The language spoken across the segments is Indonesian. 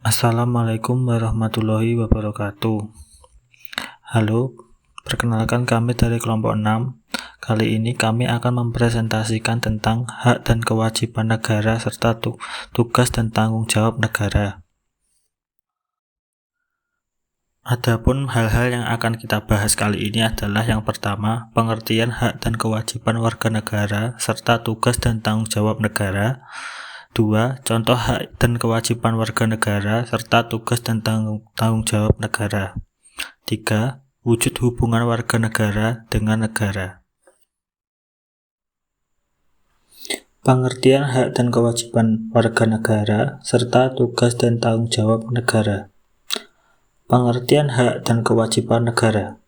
Assalamualaikum warahmatullahi wabarakatuh. Halo, perkenalkan kami dari kelompok 6. Kali ini kami akan mempresentasikan tentang hak dan kewajiban negara serta tugas dan tanggung jawab negara. Adapun hal-hal yang akan kita bahas kali ini adalah yang pertama, pengertian hak dan kewajiban warga negara serta tugas dan tanggung jawab negara. 2. Contoh hak dan kewajiban warga negara serta tugas dan tanggung jawab negara. 3. Wujud hubungan warga negara dengan negara. Pengertian hak dan kewajiban warga negara serta tugas dan tanggung jawab negara. Pengertian hak dan kewajiban negara.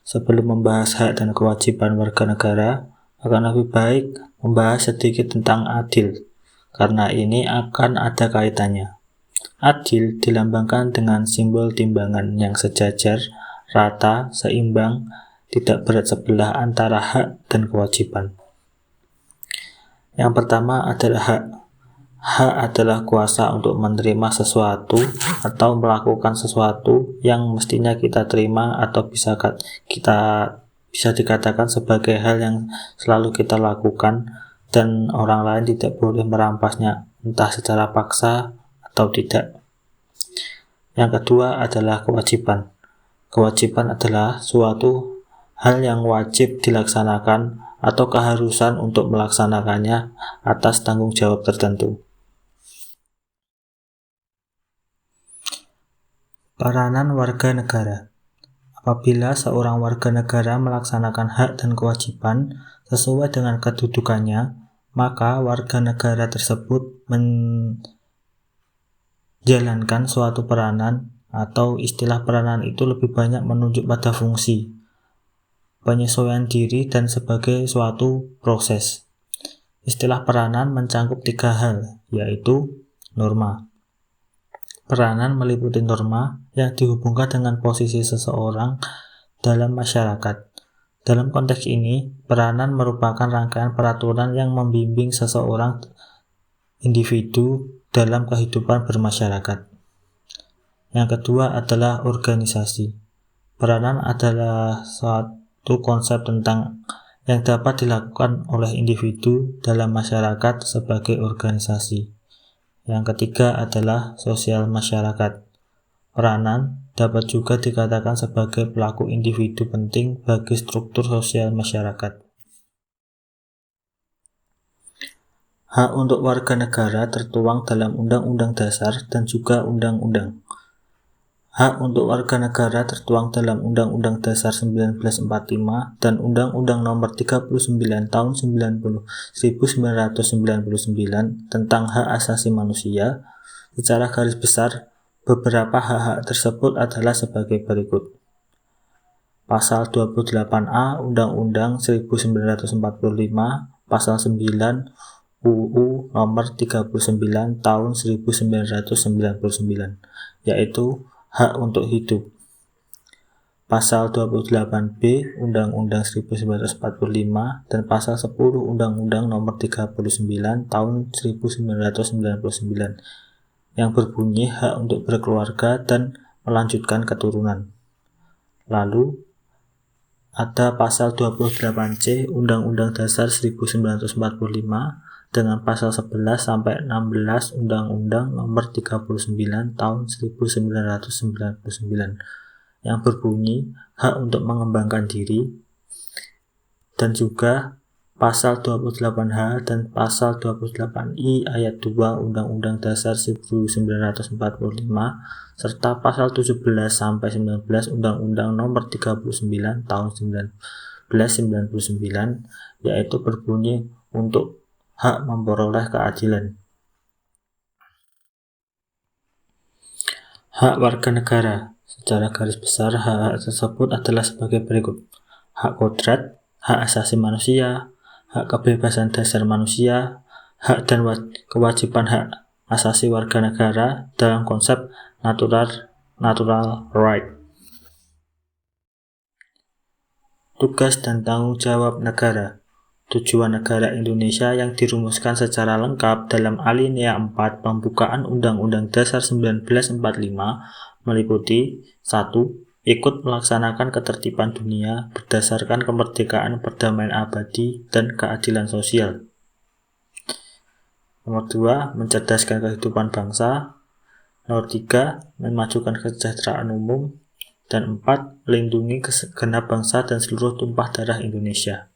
Sebelum membahas hak dan kewajiban warga negara, akan lebih baik membahas sedikit tentang adil, karena ini akan ada kaitannya. Adil dilambangkan dengan simbol timbangan yang sejajar, rata, seimbang, tidak berat sebelah antara hak dan kewajiban. Yang pertama adalah hak. Hak adalah kuasa untuk menerima sesuatu atau melakukan sesuatu yang mestinya kita terima atau bisa dikatakan sebagai hal yang selalu kita lakukan dan orang lain tidak boleh merampasnya, entah secara paksa atau tidak. Yang kedua adalah kewajiban. Kewajiban adalah suatu hal yang wajib dilaksanakan atau keharusan untuk melaksanakannya atas tanggung jawab tertentu. Peranan warga negara. Apabila seorang warga negara melaksanakan hak dan kewajiban sesuai dengan kedudukannya, maka warga negara tersebut menjalankan suatu peranan, atau istilah peranan itu lebih banyak menunjuk pada fungsi, penyesuaian diri, dan sebagai suatu proses. Istilah peranan mencangkup 3 hal, yaitu norma. Peranan meliputi norma yang dihubungkan dengan posisi seseorang dalam masyarakat. Dalam konteks ini, peranan merupakan rangkaian peraturan yang membimbing seseorang individu dalam kehidupan bermasyarakat. Yang kedua adalah organisasi. Peranan adalah suatu konsep tentang yang dapat dilakukan oleh individu dalam masyarakat sebagai organisasi. Yang ketiga adalah sosial masyarakat. Peranan dapat juga dikatakan sebagai pelaku individu penting bagi struktur sosial masyarakat. Hak untuk warga negara tertuang dalam Undang-Undang Dasar dan juga Undang-Undang. Hak untuk warga negara tertuang dalam Undang-Undang Dasar 1945 dan Undang-Undang Nomor 39 Tahun 1999 tentang Hak Asasi Manusia. Secara garis besar, beberapa hak-hak tersebut adalah sebagai berikut. Pasal 28A Undang-Undang 1945, Pasal 9 UU Nomor 39 Tahun 1999, yaitu hak untuk hidup. Pasal 28B Undang-Undang 1945 dan Pasal 10 Undang-Undang Nomor 39 Tahun 1999 yang berbunyi hak untuk berkeluarga dan melanjutkan keturunan. Lalu ada Pasal 28C Undang-Undang Dasar 1945 dengan Pasal 11 sampai 16 Undang-Undang Nomor 39 Tahun 1999 yang berbunyi hak untuk mengembangkan diri, dan juga Pasal 28H dan Pasal 28I ayat 2 Undang-Undang Dasar 1945 serta Pasal 17 sampai 19 Undang-Undang Nomor 39 Tahun 1999, yaitu berbunyi untuk hak memperoleh keadilan. Hak warga negara. Secara garis besar, hak-hak tersebut adalah sebagai berikut. Hak kodrat, hak asasi manusia, hak kebebasan dasar manusia, hak dan kewajiban hak asasi warga negara dalam konsep natural right. Tugas dan tanggung jawab negara. tujuan negara Indonesia yang dirumuskan secara lengkap dalam alinea 4 pembukaan Undang-Undang Dasar 1945 meliputi 1. Ikut melaksanakan ketertiban dunia berdasarkan kemerdekaan, perdamaian abadi, dan keadilan sosial. Nomor 2. Mencerdaskan kehidupan bangsa. Nomor 3. Memajukan kesejahteraan umum. Dan 4. Melindungi segenap bangsa dan seluruh tumpah darah Indonesia.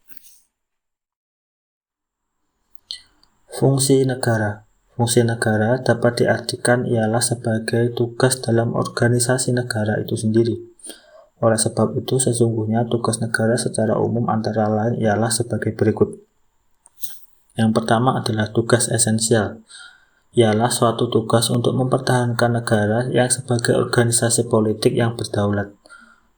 Fungsi negara. Fungsi negara dapat diartikan ialah sebagai tugas dalam organisasi negara itu sendiri. Oleh sebab itu, sesungguhnya tugas negara secara umum antara lain ialah sebagai berikut. Yang pertama adalah tugas esensial, ialah suatu tugas untuk mempertahankan negara yang sebagai organisasi politik yang berdaulat.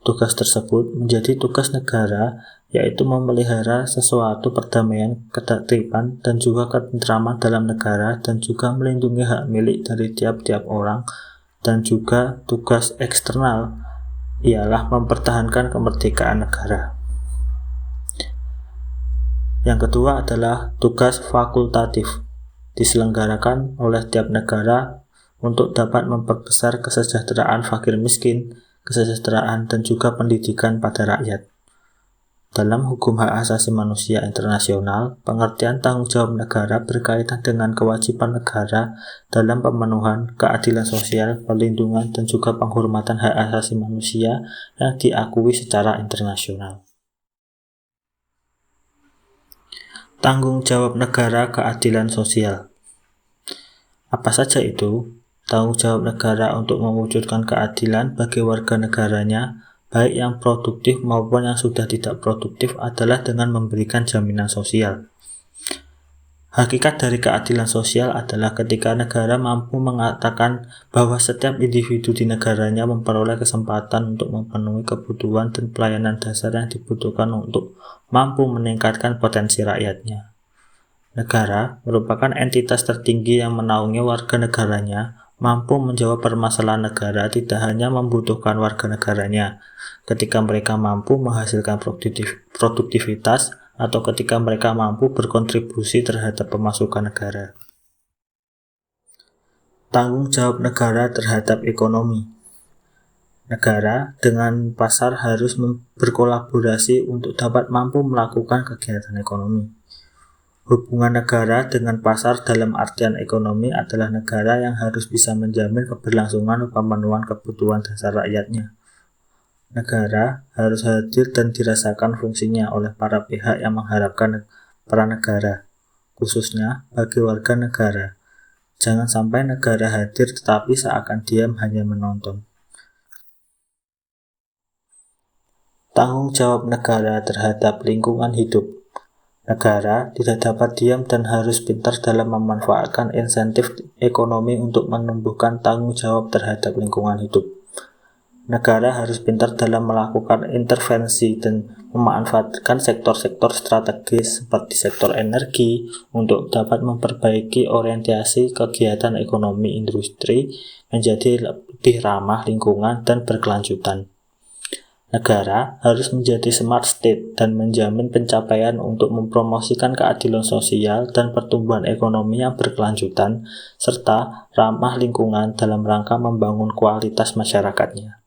Tugas tersebut menjadi tugas negara, yaitu memelihara sesuatu perdamaian, ketertiban, dan juga ketentraman dalam negara, dan juga melindungi hak milik dari tiap-tiap orang. Dan juga tugas eksternal ialah mempertahankan kemerdekaan negara. Yang kedua adalah tugas fakultatif, diselenggarakan oleh tiap negara untuk dapat memperbesar kesejahteraan fakir miskin, kesejahteraan, dan juga pendidikan pada rakyat. Dalam hukum hak asasi manusia internasional, pengertian tanggung jawab negara berkaitan dengan kewajiban negara dalam pemenuhan keadilan sosial, perlindungan, dan juga penghormatan hak asasi manusia yang diakui secara internasional. Tanggung jawab negara keadilan sosial. Apa saja itu? Tanggung jawab negara untuk mewujudkan keadilan bagi warga negaranya, baik yang produktif maupun yang sudah tidak produktif, adalah dengan memberikan jaminan sosial. Hakikat dari keadilan sosial adalah ketika negara mampu mengatakan bahwa setiap individu di negaranya memperoleh kesempatan untuk memenuhi kebutuhan dan pelayanan dasar yang dibutuhkan untuk mampu meningkatkan potensi rakyatnya. Negara merupakan entitas tertinggi yang menaungi warga negaranya, mampu menjawab permasalahan negara tidak hanya membutuhkan warga negaranya, ketika mereka mampu menghasilkan produktivitas, atau ketika mereka mampu berkontribusi terhadap pemasukan negara. Tanggung jawab negara terhadap ekonomi. Negara dengan pasar harus berkolaborasi untuk dapat mampu melakukan kegiatan ekonomi. Hubungan negara dengan pasar dalam artian ekonomi adalah negara yang harus bisa menjamin keberlangsungan pemenuhan kebutuhan dasar rakyatnya. Negara harus hadir dan dirasakan fungsinya oleh para pihak yang mengharapkan peran negara, khususnya bagi warga negara. Jangan sampai negara hadir tetapi seakan diam hanya menonton. Tanggung jawab negara terhadap lingkungan hidup. Negara tidak dapat diam dan harus pintar dalam memanfaatkan insentif ekonomi untuk menumbuhkan tanggung jawab terhadap lingkungan hidup. Negara harus pintar dalam melakukan intervensi dan memanfaatkan sektor-sektor strategis seperti sektor energi untuk dapat memperbaiki orientasi kegiatan ekonomi industri menjadi lebih ramah lingkungan dan berkelanjutan. Negara harus menjadi smart state dan menjamin pencapaian untuk mempromosikan keadilan sosial dan pertumbuhan ekonomi yang berkelanjutan, serta ramah lingkungan dalam rangka membangun kualitas masyarakatnya.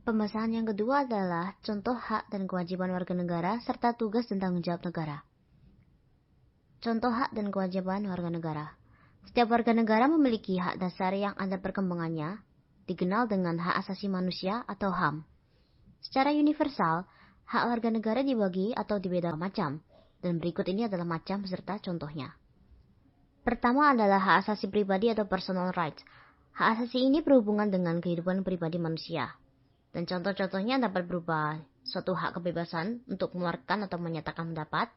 Pembahasan yang kedua adalah contoh hak dan kewajiban warga negara serta tugas dan tanggung jawab negara. Contoh hak dan kewajiban warga negara. Setiap warga negara memiliki hak dasar yang ada perkembangannya, dikenal dengan hak asasi manusia atau HAM. Secara universal, hak warga negara dibagi atau dibedakan macam, dan berikut ini adalah macam beserta contohnya. Pertama adalah hak asasi pribadi atau personal rights. Hak asasi ini berhubungan dengan kehidupan pribadi manusia. Dan contoh-contohnya dapat berupa suatu hak kebebasan untuk mengeluarkan atau menyatakan pendapat,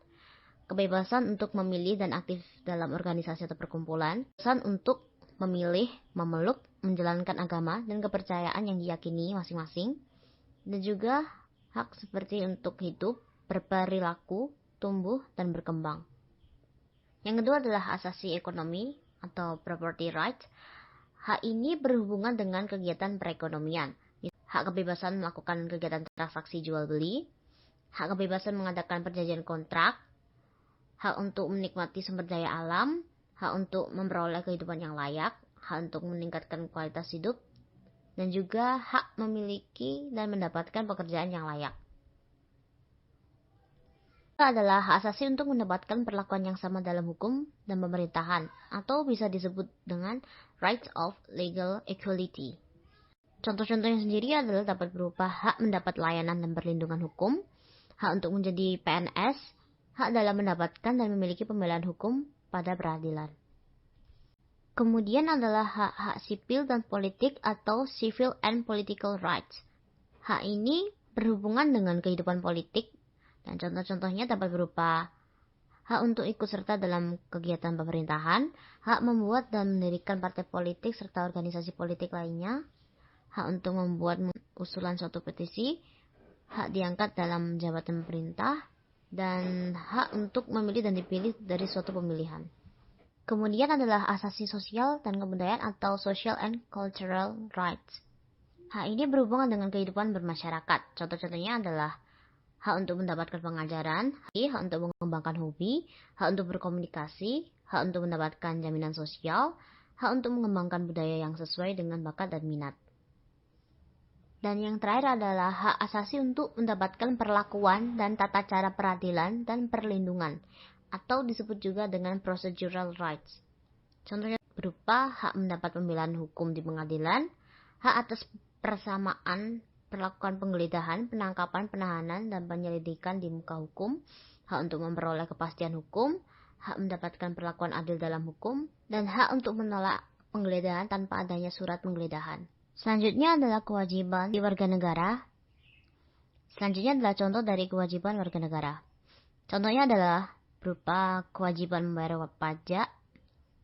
kebebasan untuk memilih dan aktif dalam organisasi atau perkumpulan, kebebasan untuk memilih, memeluk, menjalankan agama dan kepercayaan yang diyakini masing-masing, dan juga hak seperti untuk hidup, berperilaku, tumbuh, dan berkembang. Yang kedua adalah hak asasi ekonomi atau property rights. Hak ini berhubungan dengan kegiatan perekonomian. Hak kebebasan melakukan kegiatan transaksi jual beli, hak kebebasan mengadakan perjanjian kontrak, hak untuk menikmati sumber daya alam, hak untuk memperoleh kehidupan yang layak, hak untuk meningkatkan kualitas hidup, dan juga hak memiliki dan mendapatkan pekerjaan yang layak. Adalah hak asasi untuk mendapatkan perlakuan yang sama dalam hukum dan pemerintahan, atau bisa disebut dengan rights of legal equality. Contoh-contohnya sendiri adalah dapat berupa hak mendapat layanan dan perlindungan hukum, hak untuk menjadi PNS, hak dalam mendapatkan dan memiliki pembelaan hukum pada peradilan. Kemudian adalah hak-hak sipil dan politik atau civil and political rights. Hak ini berhubungan dengan kehidupan politik, dan contoh-contohnya dapat berupa hak untuk ikut serta dalam kegiatan pemerintahan, hak membuat dan mendirikan partai politik serta organisasi politik lainnya, hak untuk membuat usulan suatu petisi, hak diangkat dalam jabatan pemerintah, dan hak untuk memilih dan dipilih dari suatu pemilihan. Kemudian adalah asasi sosial dan kebudayaan atau social and cultural rights. Hak ini berhubungan dengan kehidupan bermasyarakat. Contoh-contohnya adalah hak untuk mendapatkan pengajaran, hak untuk mengembangkan hobi, hak untuk berkomunikasi, hak untuk mendapatkan jaminan sosial, hak untuk mengembangkan budaya yang sesuai dengan bakat dan minat. Dan yang terakhir adalah hak asasi untuk mendapatkan perlakuan dan tata cara peradilan dan perlindungan, atau disebut juga dengan procedural rights. Contohnya berupa hak mendapat pembelaan hukum di pengadilan, hak atas persamaan perlakuan penggeledahan, penangkapan, penahanan, dan penyelidikan di muka hukum, hak untuk memperoleh kepastian hukum, hak mendapatkan perlakuan adil dalam hukum, dan hak untuk menolak penggeledahan tanpa adanya surat penggeledahan. Selanjutnya adalah kewajiban warga negara. Selanjutnya adalah contoh dari kewajiban warga negara. Contohnya adalah berupa kewajiban membayar pajak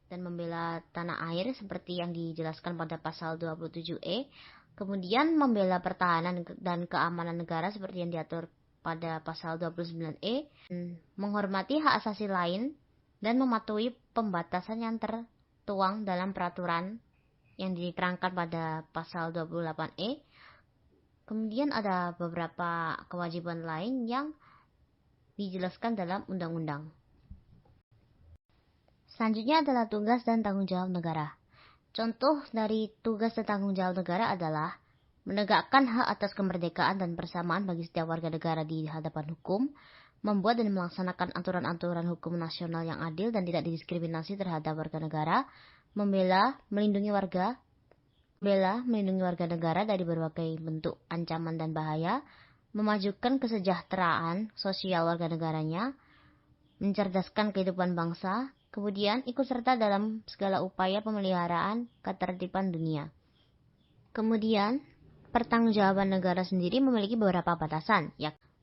dan membela tanah air seperti yang dijelaskan pada pasal 27E. Kemudian membela pertahanan dan keamanan negara seperti yang diatur pada pasal 29E, menghormati hak asasi lain, dan mematuhi pembatasan yang tertuang dalam peraturan yang diterangkan pada pasal 28E. Kemudian ada beberapa kewajiban lain yang dijelaskan dalam undang-undang. Selanjutnya adalah tugas dan tanggung jawab negara. Contoh dari tugas dan tanggung jawab negara adalah menegakkan hak atas kemerdekaan dan persamaan bagi setiap warga negara di hadapan hukum, membuat dan melaksanakan aturan-aturan hukum nasional yang adil dan tidak didiskriminasi terhadap warga negara, melindungi warga negara dari berbagai bentuk ancaman dan bahaya, memajukan kesejahteraan sosial warga negaranya, mencerdaskan kehidupan bangsa, kemudian ikut serta dalam segala upaya pemeliharaan ketertiban dunia. Kemudian, pertanggungjawaban negara sendiri memiliki beberapa batasan.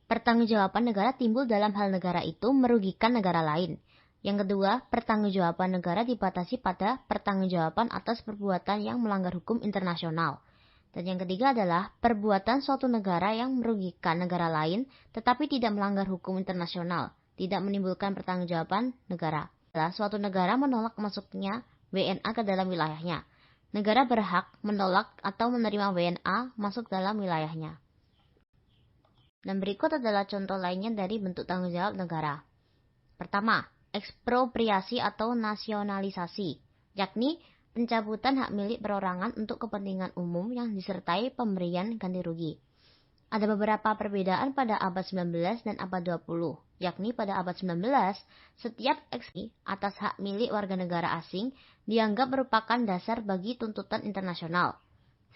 Pertanggungjawaban negara timbul dalam hal negara itu merugikan negara lain. Yang kedua, pertanggungjawaban negara dibatasi pada pertanggungjawaban atas perbuatan yang melanggar hukum internasional. Dan yang ketiga adalah perbuatan suatu negara yang merugikan negara lain tetapi tidak melanggar hukum internasional, tidak menimbulkan pertanggungjawaban negara. Suatu negara menolak masuknya WNA ke dalam wilayahnya. Negara berhak menolak atau menerima WNA masuk dalam wilayahnya. Dan berikut adalah contoh lainnya dari bentuk tanggung jawab negara. Pertama, ekspropriasi atau nasionalisasi, yakni pencabutan hak milik perorangan untuk kepentingan umum yang disertai pemberian ganti rugi. Ada beberapa perbedaan pada abad 19 dan abad 20, yakni pada abad 19, setiap ekspropriasi atas hak milik warga negara asing dianggap merupakan dasar bagi tuntutan internasional.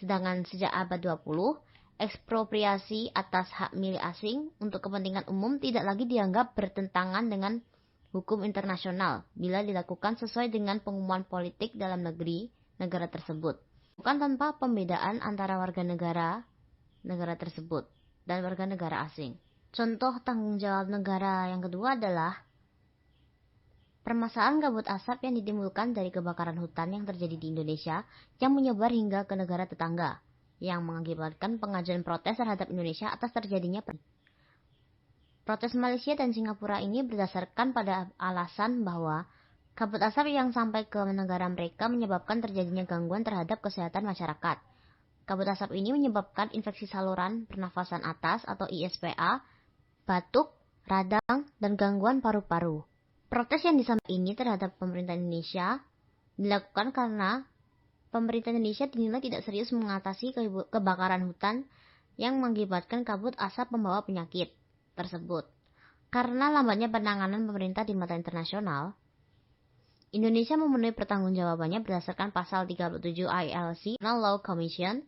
Sedangkan sejak abad 20, ekspropriasi atas hak milik asing untuk kepentingan umum tidak lagi dianggap bertentangan dengan hukum internasional bila dilakukan sesuai dengan pengumuman politik dalam negara tersebut, bukan tanpa pembedaan antara warga negara tersebut dan warga negara asing. Contoh tanggung jawab negara yang kedua adalah permasalahan kabut asap yang ditimbulkan dari kebakaran hutan yang terjadi di Indonesia yang menyebar hingga ke negara tetangga, yang mengakibatkan pengajuan protes terhadap Indonesia atas terjadinya protes Malaysia dan Singapura ini berdasarkan pada alasan bahwa kabut asap yang sampai ke negara mereka menyebabkan terjadinya gangguan terhadap kesehatan masyarakat. Kabut asap ini menyebabkan infeksi saluran pernafasan atas atau ISPA batuk, radang, dan gangguan paru-paru. Protes yang disampaikan ini terhadap pemerintah Indonesia dilakukan karena pemerintah Indonesia dinilai tidak serius mengatasi kebakaran hutan yang mengakibatkan kabut asap pembawa penyakit tersebut. Karena lambatnya penanganan pemerintah di mata internasional, Indonesia memenuhi pertanggungjawabannya berdasarkan pasal 37 ILC Law Commission,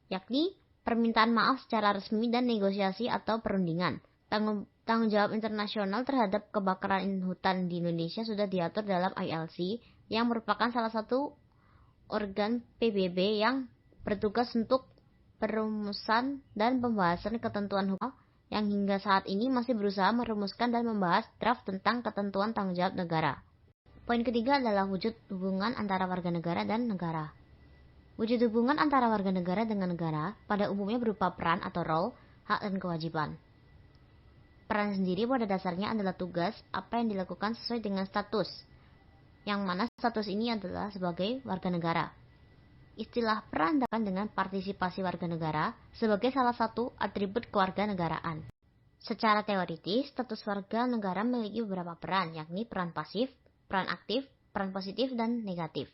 yakni permintaan maaf secara resmi dan negosiasi atau perundingan. Tanggung jawab internasional terhadap kebakaran hutan di Indonesia sudah diatur dalam ILC, yang merupakan salah satu organ PBB yang bertugas untuk perumusan dan pembahasan ketentuan hukum yang hingga saat ini masih berusaha merumuskan dan membahas draft tentang ketentuan tanggung jawab negara. Poin ketiga adalah wujud hubungan antara warga negara dan negara. Wujud hubungan antara warga negara dengan negara pada umumnya berupa peran atau role, hak dan kewajiban. Peran sendiri pada dasarnya adalah tugas apa yang dilakukan sesuai dengan status, yang mana status ini adalah sebagai warga negara. Istilah peran datang dengan partisipasi warga negara sebagai salah satu atribut kewarganegaraan. Secara teoritis, status warga negara memiliki beberapa peran, yakni peran pasif, peran aktif, peran positif, dan negatif.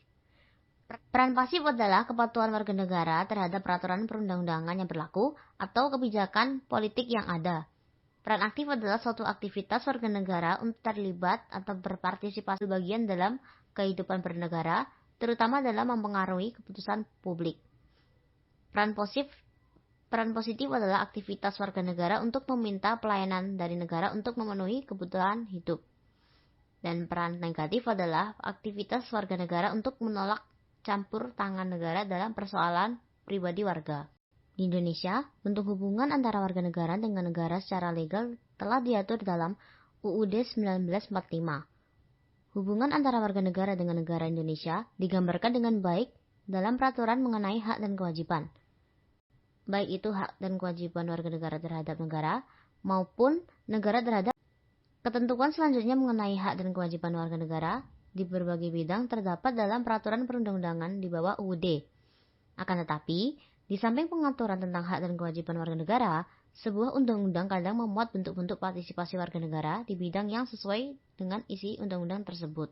Peran pasif adalah kepatuhan warga negara terhadap peraturan perundang-undangan yang berlaku atau kebijakan politik yang ada. Peran aktif adalah suatu aktivitas warga negara untuk terlibat atau berpartisipasi bagian dalam kehidupan bernegara, terutama dalam mempengaruhi keputusan publik. Peran positif adalah aktivitas warga negara untuk meminta pelayanan dari negara untuk memenuhi kebutuhan hidup. Dan peran negatif adalah aktivitas warga negara untuk menolak campur tangan negara dalam persoalan pribadi warga. Di Indonesia, bentuk hubungan antara warga negara dengan negara secara legal telah diatur dalam UUD 1945. Hubungan antara warga negara dengan negara Indonesia digambarkan dengan baik dalam peraturan mengenai hak dan kewajiban. Baik itu hak dan kewajiban warga negara terhadap negara maupun negara terhadap. Ketentuan selanjutnya mengenai hak dan kewajiban warga negara di berbagai bidang terdapat dalam peraturan perundang-undangan di bawah UUD. Akan tetapi, di samping pengaturan tentang hak dan kewajiban warga negara, sebuah undang-undang kadang memuat bentuk-bentuk partisipasi warga negara di bidang yang sesuai dengan isi undang-undang tersebut.